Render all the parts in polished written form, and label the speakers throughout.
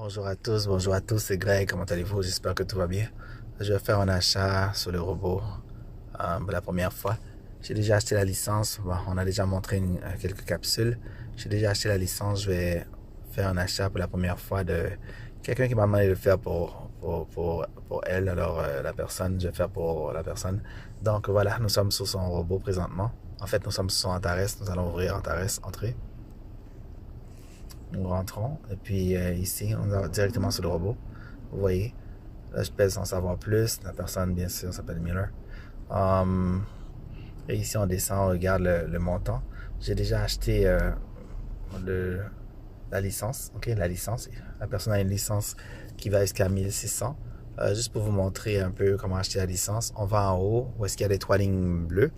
Speaker 1: Bonjour à tous, c'est Greg, comment allez-vous? J'espère que tout va bien. Je vais faire un achat sur le robot pour la première fois. J'ai déjà acheté la licence, bon, on a déjà montré quelques capsules. J'ai déjà acheté la licence, je vais faire un achat pour la première fois de quelqu'un qui m'a demandé de le faire pour elle, alors la personne, je vais faire pour la personne. Donc voilà, nous sommes sur son robot présentement. En fait, nous sommes sur son Antares, nous allons ouvrir Antares, entrer. Nous rentrons et puis ici, on va directement sur le robot. Vous voyez, là je pèse sans savoir plus. La personne, bien sûr, s'appelle Miller. Um, et ici, on descend, on regarde le montant. J'ai déjà acheté le, la licence. Ok, la licence. La personne a une licence qui va jusqu'à 1600. Juste pour vous montrer un peu comment acheter la licence, on va en haut où est-ce qu'il y a les trois lignes bleues.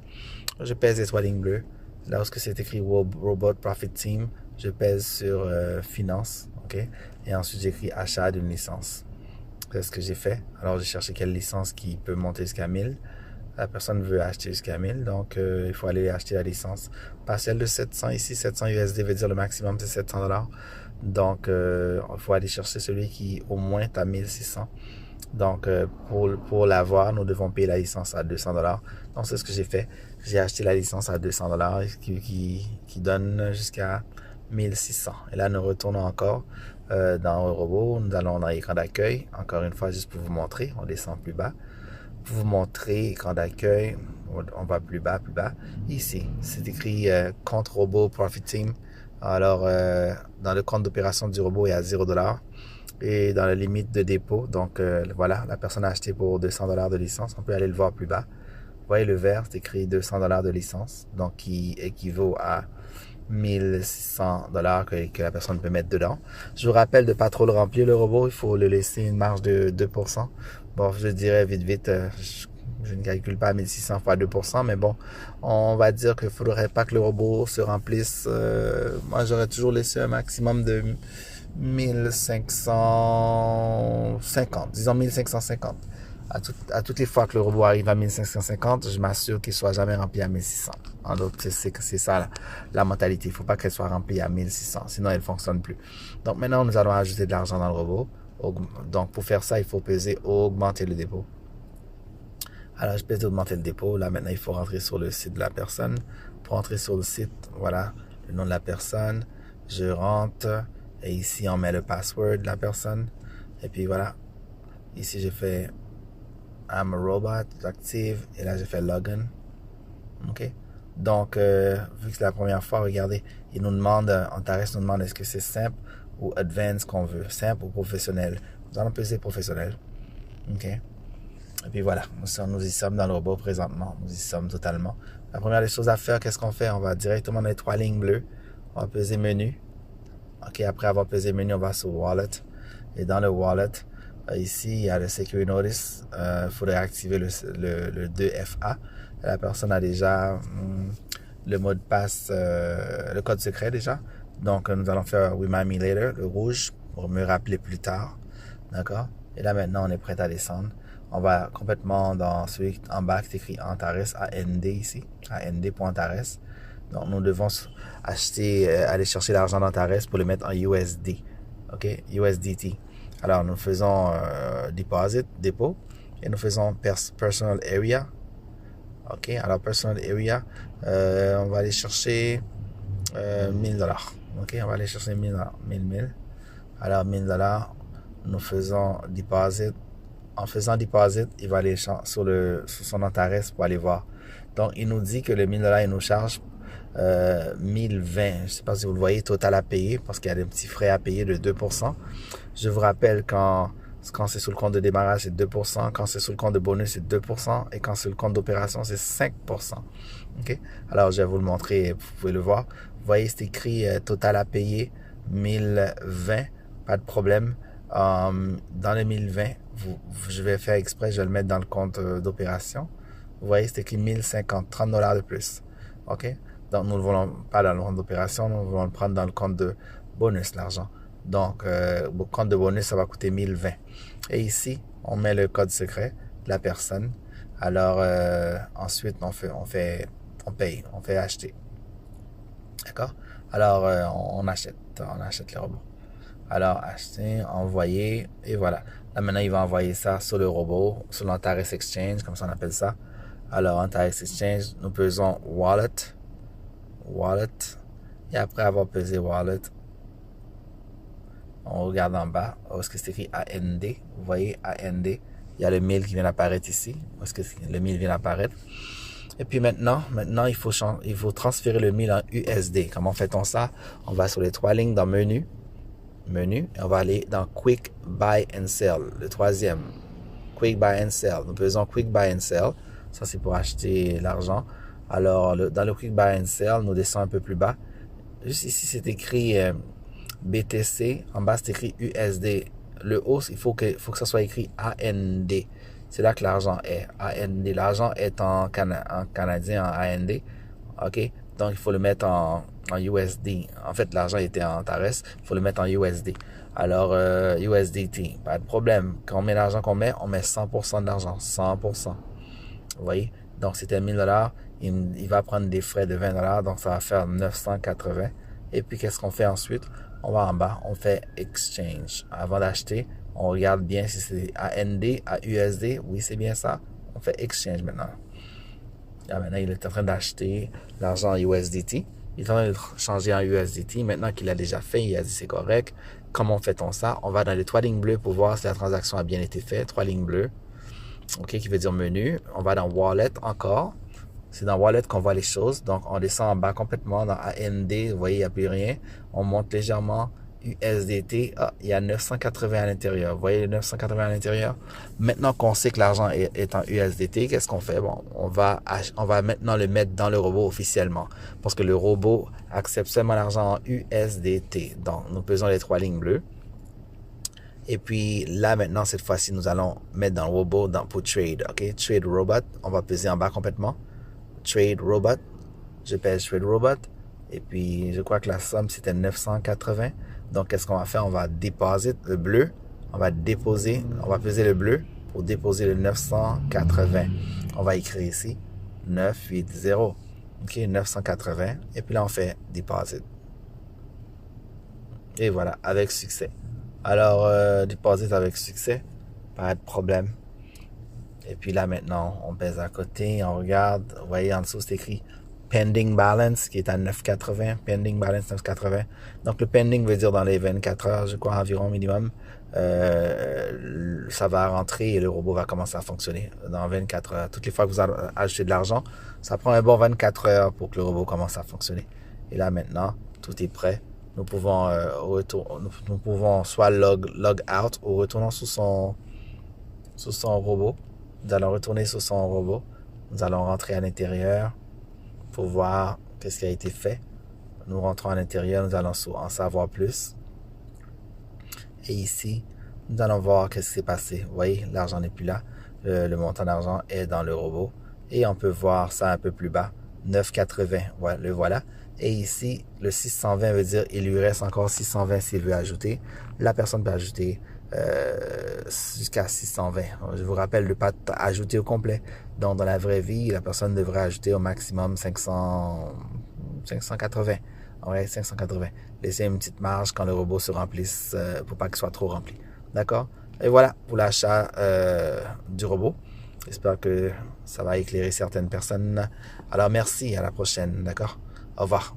Speaker 1: Je pèse les trois lignes bleues. Là où c'est écrit Robot Profit Team, je pèse sur Finance. Ok, et ensuite j'écris achat d'une licence. C'est ce que j'ai fait. Alors j'ai cherché quelle licence qui peut monter jusqu'à 1000. La personne veut acheter jusqu'à 1000, donc il faut aller acheter la licence. Pas celle de 700 ici, 700 USD veut dire le maximum c'est 700 dollars. Donc il faut aller chercher celui qui au moins est à 1600. Donc pour l'avoir, nous devons payer la licence à 200 dollars. Donc c'est ce que j'ai fait. J'ai acheté la licence à 200 dollars qui donne jusqu'à 1600. Et là nous retournons encore dans le robot. Nous allons dans l'écran d'accueil. Encore une fois, juste pour vous montrer, on descend plus bas. Pour vous montrer écran d'accueil, on va plus bas, plus bas. Ici, c'est écrit compte robot Profit Team. Alors, dans le compte d'opération du robot, il y a 0 $. Et dans la limite de dépôt, donc voilà, la personne a acheté pour 200 $ de licence. On peut aller le voir plus bas. Vous voyez le vert, c'est écrit 200 $ de licence, donc qui équivaut à 1600 $ que la personne peut mettre dedans. Je vous rappelle de pas trop le remplir le robot, il faut le laisser une marge de 2%. Bon, je dirais vite, je ne calcule pas 1600 fois 2%, mais bon, on va dire qu'il ne faudrait pas que le robot se remplisse. Moi, j'aurais toujours laissé un maximum de 1550, disons 1550. À toutes les fois que le robot arrive à 1550, je m'assure qu'il soit jamais rempli à 1600. Donc, c'est ça la mentalité. Il ne faut pas qu'elle soit remplie à 1600, sinon elle ne fonctionne plus. Donc, maintenant, nous allons ajouter de l'argent dans le robot. Donc, pour faire ça, il faut peser augmenter le dépôt. Alors, je pèse augmenter le dépôt. Là, maintenant, il faut rentrer sur le site de la personne. Pour entrer sur le site, voilà, le nom de la personne. Je rentre. Et ici, on met le password de la personne. Et puis, voilà. Ici, j'ai fait I'm a robot, j'active. Et là, j'ai fait login. OK? Donc, vu que c'est la première fois, regardez, il nous demande, Antares nous demande est-ce que c'est simple ou advanced qu'on veut, simple ou professionnel. Nous allons peser professionnel. OK? Et puis voilà, nous y sommes dans le robot présentement. Nous y sommes totalement. La première des choses à faire, qu'est-ce qu'on fait? On va directement dans les trois lignes bleues. On va peser menu. OK, après avoir pesé menu, on va sur Wallet. Et dans le Wallet, ici, il y a le Security Notice. Il faudrait activer le 2FA. La personne a déjà le mot de passe, le code secret déjà. Donc, nous allons faire Remind Me Later, le rouge, pour me rappeler plus tard. D'accord? Et là, maintenant, on est prêt à descendre. On va complètement dans celui en bas qui est écrit Antares, AND ici, AND.Antares. Donc, nous devons aller chercher l'argent d'Antares pour le mettre en USD. OK? USDT. Alors, nous faisons dépôt, et nous faisons personal area. OK? Alors, personal area, on va aller chercher 1000 $. OK? On va aller chercher 1000 $. 1000. Alors, 1000 $, nous faisons deposit. En faisant deposit, il va aller sur son Antares pour aller voir. Donc, il nous dit que le 1000 $, il nous charge 1020. Je ne sais pas si vous le voyez, total à payer, parce qu'il y a des petits frais à payer de 2%. Je vous rappelle quand c'est sur le compte de démarrage, c'est 2%. Quand c'est sur le compte de bonus, c'est 2%. Et quand c'est le compte d'opération, c'est 5%. OK? Alors, je vais vous le montrer, vous pouvez le voir. Vous voyez, c'est écrit total à payer 1020. Pas de problème. Dans le 1020, je vais faire exprès, je vais le mettre dans le compte d'opération. Vous voyez, c'est écrit 1050, 30 $ de plus. OK? Donc, nous ne voulons pas dans le compte d'opération, nous voulons le prendre dans le compte de bonus, l'argent. Donc, le compte de bonus, ça va coûter 1020. Et ici, on met le code secret de la personne. Alors, ensuite, on paye, on fait acheter. D'accord? Alors, on achète le robot. Alors, acheter, envoyer, et voilà. Là, maintenant, il va envoyer ça sur le robot, sur l'Antares Exchange, comme ça on appelle ça. Alors, Antares Exchange, nous pesons Wallet, Wallet, et après avoir pesé Wallet, on regarde en bas, où est-ce que c'est écrit AND, vous voyez AND, il y a le 1000 qui vient d'apparaître ici, où est-ce que le 1000 vient d'apparaître. Et puis maintenant, il faut transférer le 1000 en USD. Comment fait-on ça? On va sur les trois lignes dans menu, et on va aller dans Quick Buy and Sell, le troisième. Quick Buy and Sell. Nous faisons Quick Buy and Sell. Ça, c'est pour acheter l'argent. Alors, dans le Quick Buy and Sell, nous descendons un peu plus bas. Juste ici, c'est écrit BTC. En bas, c'est écrit USD. Le haut, il faut que ça soit écrit AND. C'est là que l'argent est. AND. L'argent est en canadien, en AND. OK? Donc, il faut le mettre en USD. En fait, l'argent était en Antares. Il faut le mettre en USD. Alors, USDT, pas de problème. Quand on met l'argent qu'on met, on met 100% de l'argent. 100%. Vous voyez? Donc, c'était 1000$. Il va prendre des frais de 20$. Donc, ça va faire 980. Et puis, qu'est-ce qu'on fait ensuite? On va en bas. On fait Exchange. Avant d'acheter, on regarde bien si c'est AND, à USD. Oui, c'est bien ça. On fait Exchange maintenant. Là, maintenant, il est en train d'acheter l'argent en USDT. Il est en train de changer en USDT. Maintenant qu'il l'a déjà fait, il a dit c'est correct. Comment fait-on ça? On va dans les trois lignes bleues pour voir si la transaction a bien été faite. Trois lignes bleues. OK, qui veut dire menu. On va dans Wallet encore. C'est dans Wallet qu'on voit les choses. Donc, on descend en bas complètement dans AND. Vous voyez, il n'y a plus rien. On monte légèrement. USDT, il y a 980 à l'intérieur. Vous voyez les 980 à l'intérieur? Maintenant qu'on sait que l'argent est en USDT, qu'est-ce qu'on fait? Bon, on va maintenant le mettre dans le robot officiellement. Parce que le robot accepte seulement l'argent en USDT. Donc, nous pesons les trois lignes bleues. Et puis là, maintenant, cette fois-ci, nous allons mettre dans le robot pour Trade. OK? Trade Robot. On va peser en bas complètement. Trade Robot. Je pèse Trade Robot. Et puis, je crois que la somme, c'était 980. Donc, qu'est-ce qu'on va faire? On va déposer le bleu. On va peser le bleu pour déposer le 980. On va écrire ici 980. OK, 980. Et puis là, on fait deposit. Et voilà, avec succès. Alors, deposit avec succès. Pas de problème. Et puis là, maintenant, on pèse à côté, on regarde. Vous voyez, en dessous, c'est écrit pending balance qui est à 9,80. Pending balance 9,80. Donc, le pending veut dire dans les 24 heures, je crois, environ minimum, ça va rentrer et le robot va commencer à fonctionner dans 24 heures. Toutes les fois que vous achetez de l'argent, ça prend un bon 24 heures pour que le robot commence à fonctionner. Et là, maintenant, tout est prêt. Nous pouvons soit log out ou retournons sous son robot. Nous allons retourner sur son robot. Nous allons rentrer à l'intérieur pour voir qu'est-ce qui a été fait. Nous rentrons à l'intérieur, nous allons en savoir plus. Et ici, nous allons voir qu'est-ce qui s'est passé. Vous voyez, l'argent n'est plus là. Le montant d'argent est dans le robot. Et on peut voir ça un peu plus bas. 9,80. Voilà, le voilà. Et ici, le 620 veut dire il lui reste encore 620 s'il veut ajouter. La personne peut ajouter jusqu'à 620. Je vous rappelle de ne pas ajouter au complet. Donc, dans la vraie vie, la personne devrait ajouter au maximum 580. Ouais, 580. Laissez une petite marge quand le robot se remplisse pour pas qu'il soit trop rempli. D'accord? Et voilà pour l'achat du robot. J'espère que ça va éclairer certaines personnes. Alors, merci. À la prochaine. D'accord? Au revoir.